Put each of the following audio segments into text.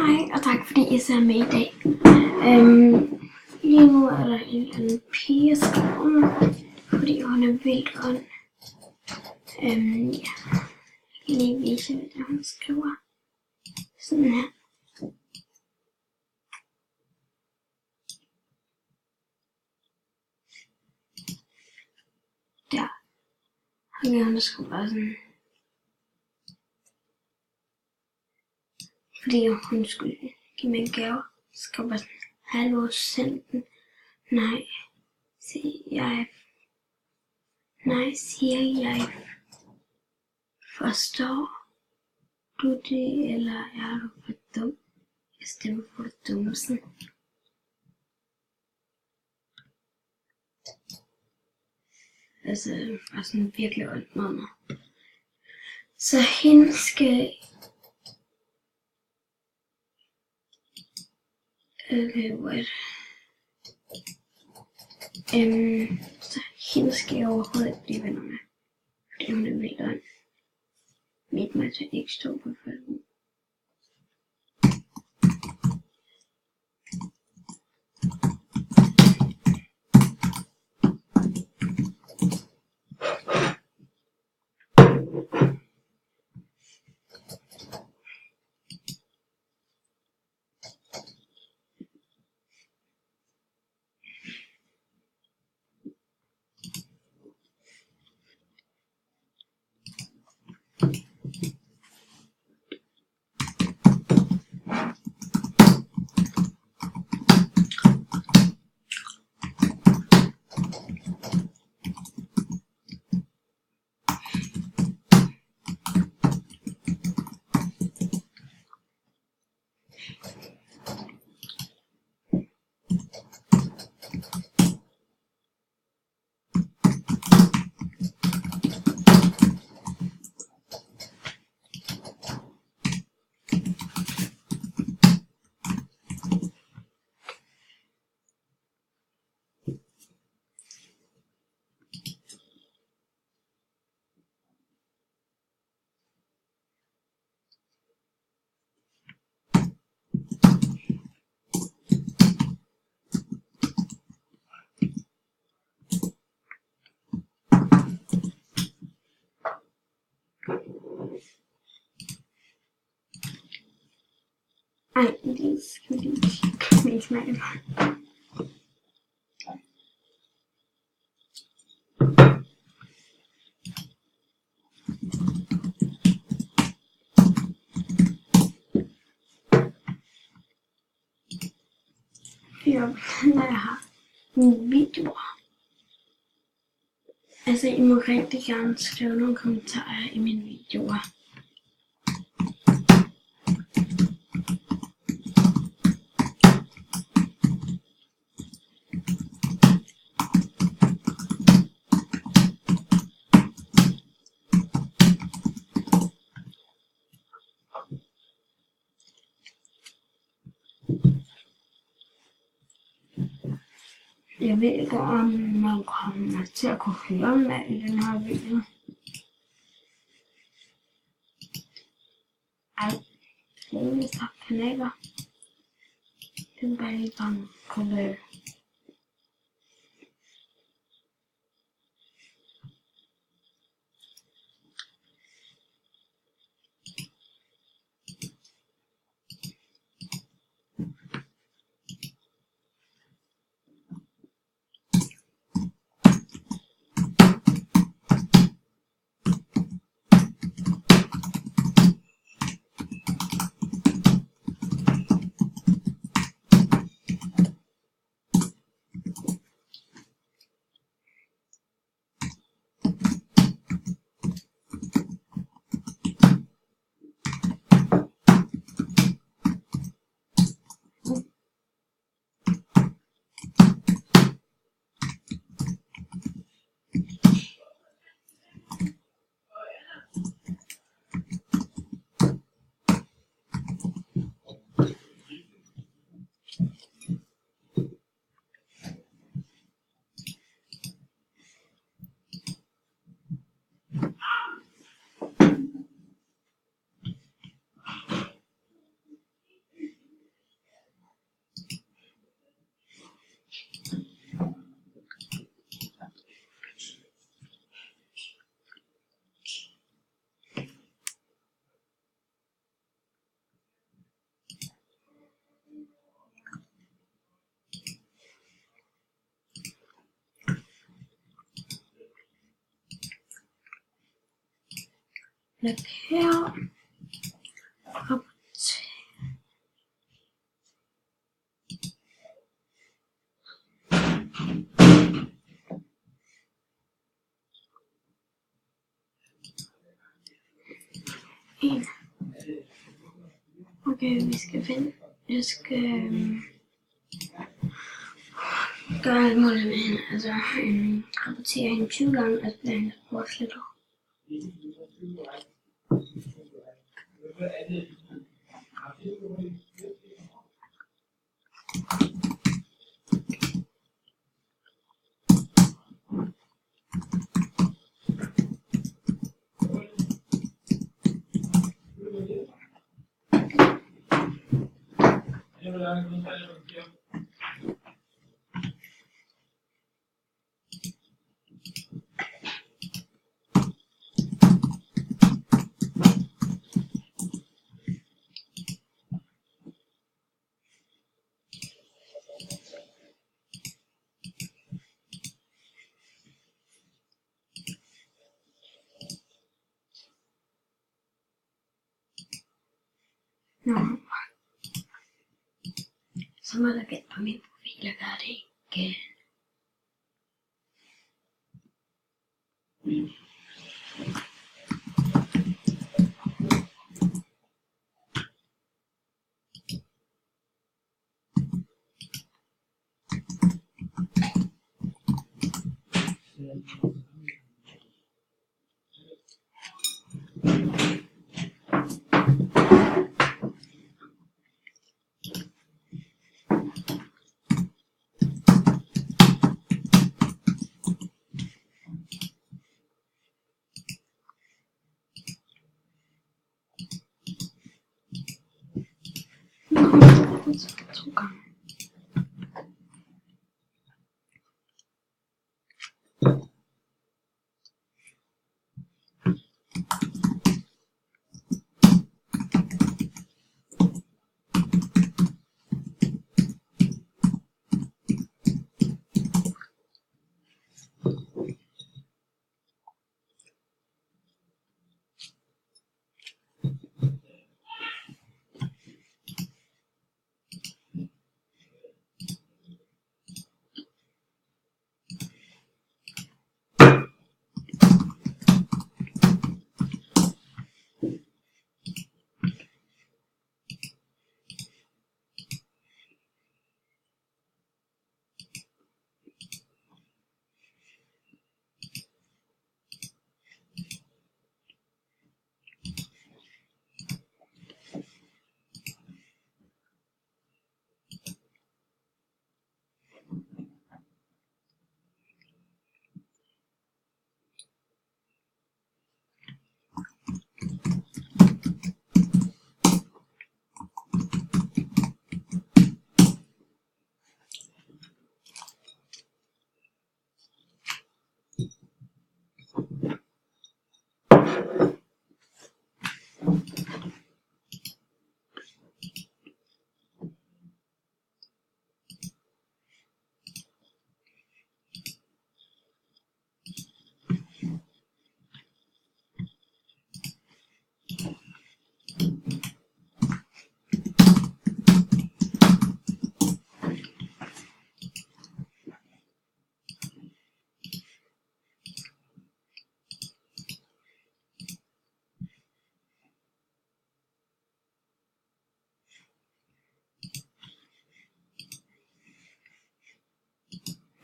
Hej, og tak fordi I ser med i dag. Lige nu er der en eller anden pige skrevet, fordi hun er vildt grøn. Ja. Jeg kan lige vise, hvad hun skriver. Sådan her. Der. Og hun skriver bare sådan. Fordi hun skulle give mig en gave. Skriver bare sådan. Hallo, send den. Nej, siger jeg. Forstår du det, eller er du for dum? Jeg stemmer for dumsen. Altså, bare sådan virkelig ondt med mig. Så hende skal... Okay, what? Så hende skal jeg overhovedet ikke blive venner med. Fordi hun er vildt ondt. Mit mig til ikke stå på følgen. Ej, det skal vi ikke smage det. Når jeg har mine videoer. Altså, I må rigtig gerne skrive nogle kommentarer i mine videoer. Jeg ved ikke, om man kommer til at kunne høre mig i den her video. Ej, det er kanaler. Det er bare lige bare komme. Læg her. Op til. En. Okay, vi skal finde. Jeg skal gøre alt muligt med hende. Altså rapportere hende 20 gange, at bliver hende bortslettet. Nå. Så må der gætte på min profil og gøre det ikke. To gange.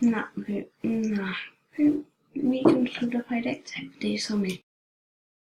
Nej, okay. Nej. Videoen slutter fra i dag. Tak, det er så med.